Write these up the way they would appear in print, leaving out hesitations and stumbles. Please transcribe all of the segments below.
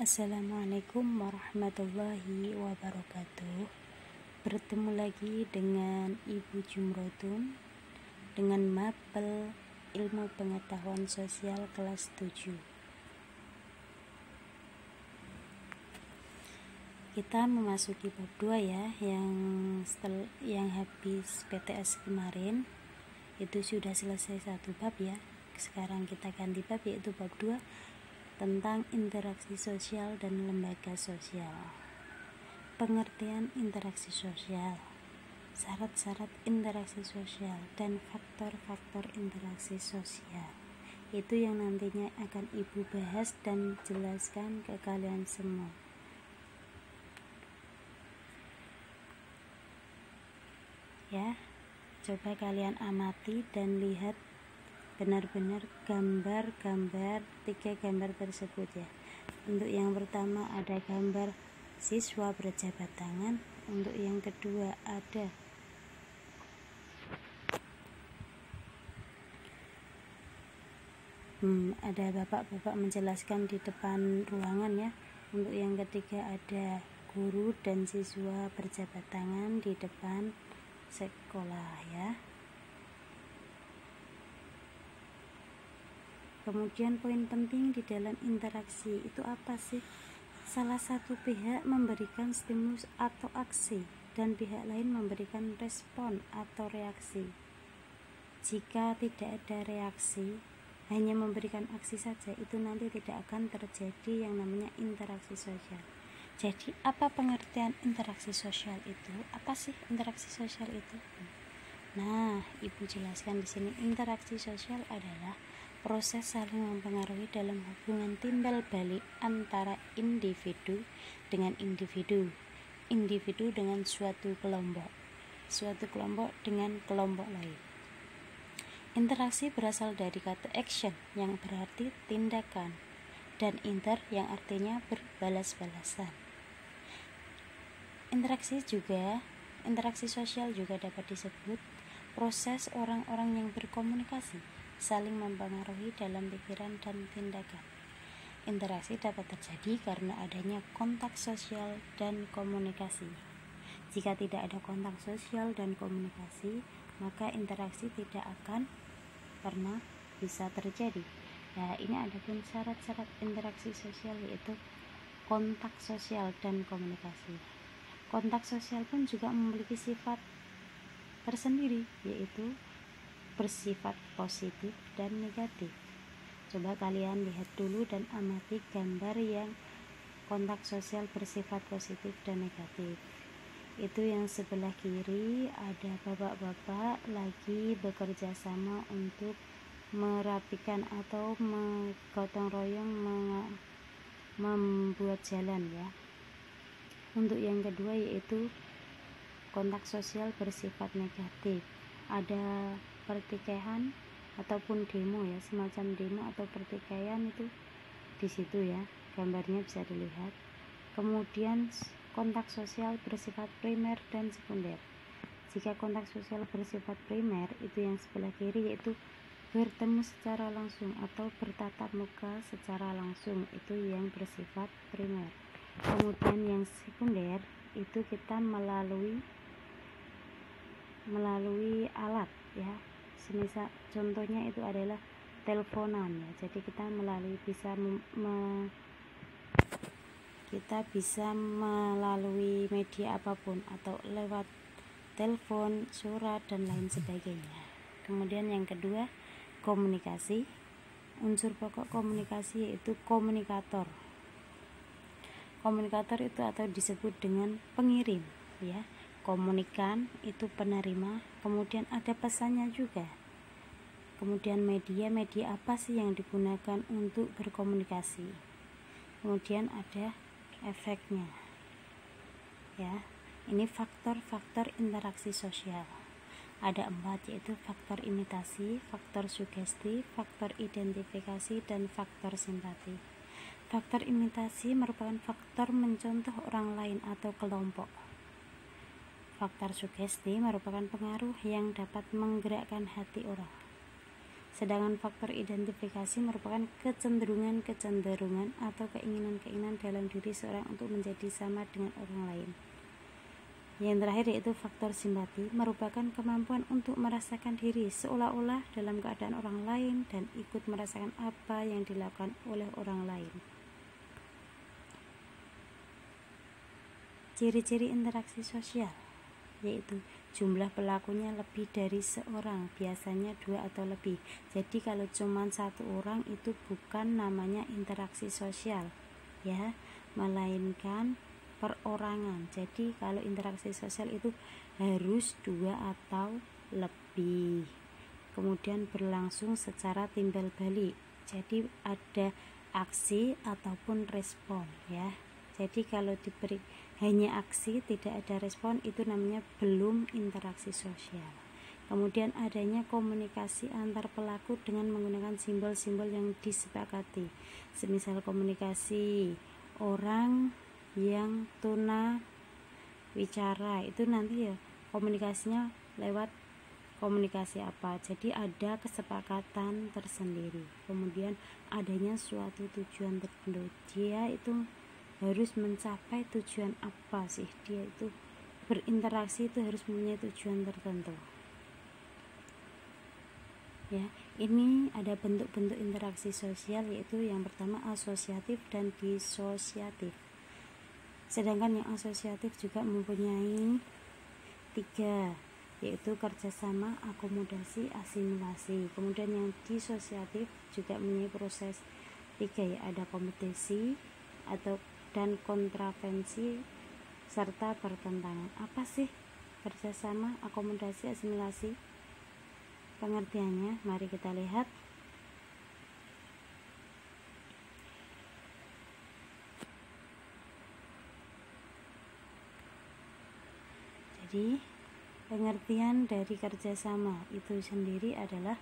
Assalamualaikum warahmatullahi wabarakatuh. Bertemu lagi dengan Ibu Jumrotun dengan mapel ilmu pengetahuan sosial kelas 7. Kita memasuki bab 2 ya, yang habis PTS kemarin itu sudah selesai satu bab ya. Sekarang kita ganti bab, yaitu bab 2 tentang interaksi sosial dan lembaga sosial. Pengertian interaksi sosial, syarat-syarat interaksi sosial, dan faktor-faktor interaksi sosial. Itu yang nantinya akan Ibu bahas dan jelaskan ke kalian semua. Ya, coba kalian amati dan lihat benar-benar gambar-gambar, 3 gambar tersebut ya. Untuk yang pertama ada gambar siswa berjabat tangan. Untuk yang kedua ada bapak-bapak menjelaskan di depan ruangan ya. Untuk yang ketiga ada guru dan siswa berjabat tangan di depan sekolah ya. Kemudian poin penting di dalam interaksi itu apa sih? Salah satu pihak memberikan stimulus atau aksi dan pihak lain memberikan respon atau reaksi. Jika tidak ada reaksi, hanya memberikan aksi saja, itu nanti tidak akan terjadi yang namanya interaksi sosial. Jadi apa pengertian interaksi sosial itu? Apa sih interaksi sosial itu? Nah, Ibu jelaskan di sini. Interaksi sosial adalah proses saling mempengaruhi dalam hubungan timbal balik antara individu dengan individu, individu dengan suatu kelompok dengan kelompok lain. Interaksi berasal dari kata action yang berarti tindakan, dan inter yang artinya berbalas-balasan. Interaksi sosial juga dapat disebut proses orang-orang yang berkomunikasi saling mempengaruhi dalam pikiran dan tindakan. Interaksi dapat terjadi karena adanya kontak sosial dan komunikasi. Jika tidak ada kontak sosial dan komunikasi, maka interaksi tidak akan pernah bisa terjadi. Nah, ini ada pun syarat-syarat interaksi sosial, yaitu kontak sosial dan komunikasi. Kontak sosial pun juga memiliki sifat tersendiri, yaitu bersifat positif dan negatif. Coba kalian lihat dulu dan amati gambar yang kontak sosial bersifat positif dan negatif. Itu yang sebelah kiri ada bapak-bapak lagi bekerja sama untuk merapikan atau gotong royong membuat jalan ya. Untuk yang kedua yaitu kontak sosial bersifat negatif. Ada pertikaian ataupun demo ya, semacam demo atau pertikaian itu di situ ya, gambarnya bisa dilihat. Kemudian kontak sosial bersifat primer dan sekunder. Jika kontak sosial bersifat primer itu yang sebelah kiri, yaitu bertemu secara langsung atau bertatap muka secara langsung, itu yang bersifat primer. Kemudian yang sekunder itu kita melalui alat ya. Semisal contohnya itu adalah teleponan ya. Jadi kita bisa melalui media apapun atau lewat telepon, surat dan lain sebagainya. Kemudian yang kedua, komunikasi. Unsur pokok komunikasi yaitu komunikator. Komunikator itu atau disebut dengan pengirim ya. Komunikan itu penerima, kemudian ada pesannya juga. Kemudian media apa sih yang digunakan untuk berkomunikasi. Kemudian ada efeknya ya. Ini faktor-faktor interaksi sosial. Ada 4, yaitu faktor imitasi, faktor sugesti, faktor identifikasi, dan faktor simpati. Faktor imitasi merupakan faktor mencontoh orang lain atau kelompok. Faktor sugesti merupakan pengaruh yang dapat menggerakkan hati orang. Sedangkan faktor identifikasi merupakan kecenderungan-kecenderungan atau keinginan-keinginan dalam diri seorang untuk menjadi sama dengan orang lain. Yang terakhir yaitu faktor simpati, merupakan kemampuan untuk merasakan diri seolah-olah dalam keadaan orang lain dan ikut merasakan apa yang dilakukan oleh orang lain. Ciri-ciri interaksi sosial yaitu jumlah pelakunya lebih dari seorang, biasanya 2 atau lebih. Jadi kalau cuma 1 orang itu bukan namanya interaksi sosial ya, melainkan perorangan. Jadi kalau interaksi sosial itu harus 2 atau lebih, kemudian berlangsung secara timbal balik. Jadi ada aksi ataupun respon ya. Jadi kalau diberi hanya aksi tidak ada respon, itu namanya belum interaksi sosial. Kemudian adanya komunikasi antar pelaku dengan menggunakan simbol-simbol yang disepakati. Semisal komunikasi orang yang tuna wicara, itu nanti ya komunikasinya lewat komunikasi apa. Jadi ada kesepakatan tersendiri. Kemudian adanya suatu tujuan tertentu. Dia itu harus mencapai tujuan apa sih, dia itu berinteraksi itu harus mempunyai tujuan tertentu ya. Ini ada bentuk-bentuk interaksi sosial, yaitu yang pertama asosiatif dan disosiatif. Sedangkan yang asosiatif juga mempunyai 3, yaitu kerjasama, akomodasi, asimilasi. Kemudian yang disosiatif juga mempunyai proses 3 ya, ada kompetisi atau dan kontravensi serta pertentangan. Apa sih kerjasama, akomodasi, asimilasi? Pengertiannya mari kita lihat. Jadi pengertian dari kerjasama itu sendiri adalah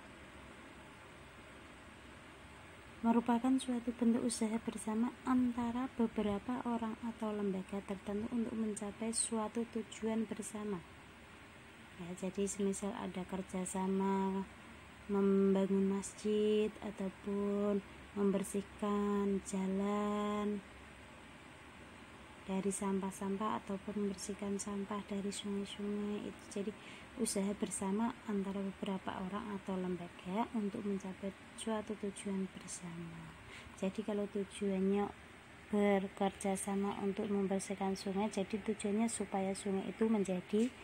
merupakan suatu bentuk usaha bersama antara beberapa orang atau lembaga tertentu untuk mencapai suatu tujuan bersama ya. Jadi semisal ada kerjasama membangun masjid ataupun membersihkan jalan dari sampah-sampah ataupun membersihkan sampah dari sungai-sungai, itu jadi usaha bersama antara beberapa orang atau lembaga untuk mencapai suatu tujuan bersama. Jadi kalau tujuannya bekerja sama untuk membersihkan sungai, jadi tujuannya supaya sungai itu menjadi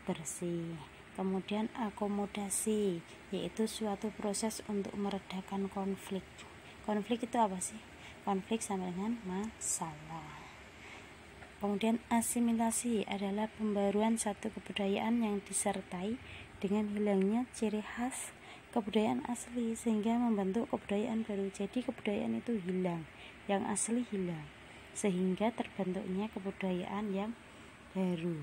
bersih. Kemudian akomodasi, yaitu suatu proses untuk meredakan konflik. Konflik itu apa sih? Konflik sama dengan masalah. Kemudian asimilasi adalah pembaruan satu kebudayaan yang disertai dengan hilangnya ciri khas kebudayaan asli sehingga membentuk kebudayaan baru. Jadi kebudayaan itu hilang, yang asli hilang, sehingga terbentuknya kebudayaan yang baru.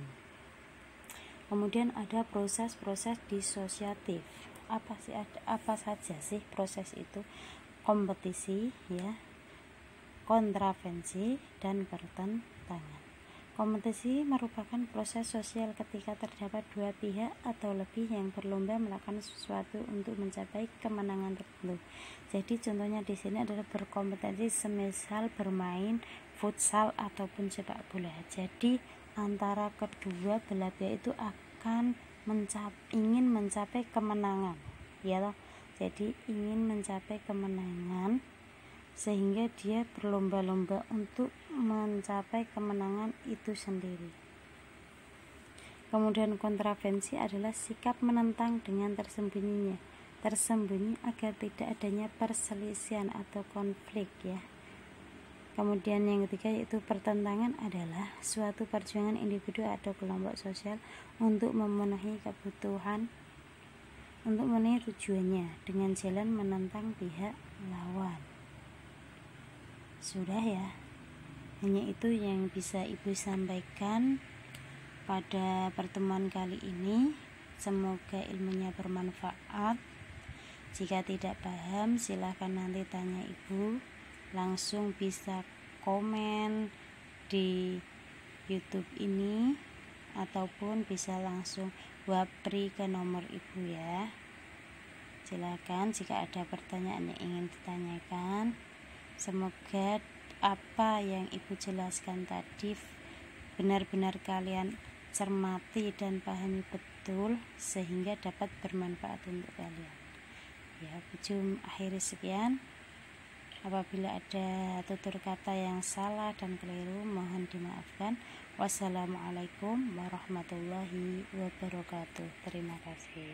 Kemudian ada proses-proses disosiatif. Apa saja sih proses itu? Kompetisi ya, kontravensi dan pertentangan. Kompetisi merupakan proses sosial ketika terdapat 2 pihak atau lebih yang berlomba melakukan sesuatu untuk mencapai kemenangan tertentu. Jadi contohnya di sini adalah berkompetisi semisal bermain futsal ataupun sepak bola. Jadi antara kedua belah pihak itu akan ingin mencapai kemenangan, ya toh. Jadi ingin mencapai kemenangan sehingga dia berlomba-lomba untuk mencapai kemenangan itu sendiri. Kemudian kontravensi adalah sikap menentang dengan tersembunyi agar tidak adanya perselisihan atau konflik ya. Kemudian yang ketiga yaitu pertentangan adalah suatu perjuangan individu atau kelompok sosial untuk memenuhi kebutuhan, untuk memenuhi tujuannya dengan jalan menentang pihak lawan. Sudah ya, hanya itu yang bisa Ibu sampaikan pada pertemuan kali ini. Semoga ilmunya bermanfaat. Jika tidak paham silahkan nanti tanya Ibu, langsung bisa komen di YouTube ini ataupun bisa langsung wapri ke nomor Ibu ya. Silakan jika ada pertanyaan yang ingin ditanyakan. Semoga apa yang Ibu jelaskan tadi benar-benar kalian cermati dan pahami betul sehingga dapat bermanfaat untuk kalian. Ya, Ibu akhiri sekian. Apabila ada tutur kata yang salah dan keliru, mohon dimaafkan. Wassalamualaikum warahmatullahi wabarakatuh. Terima kasih.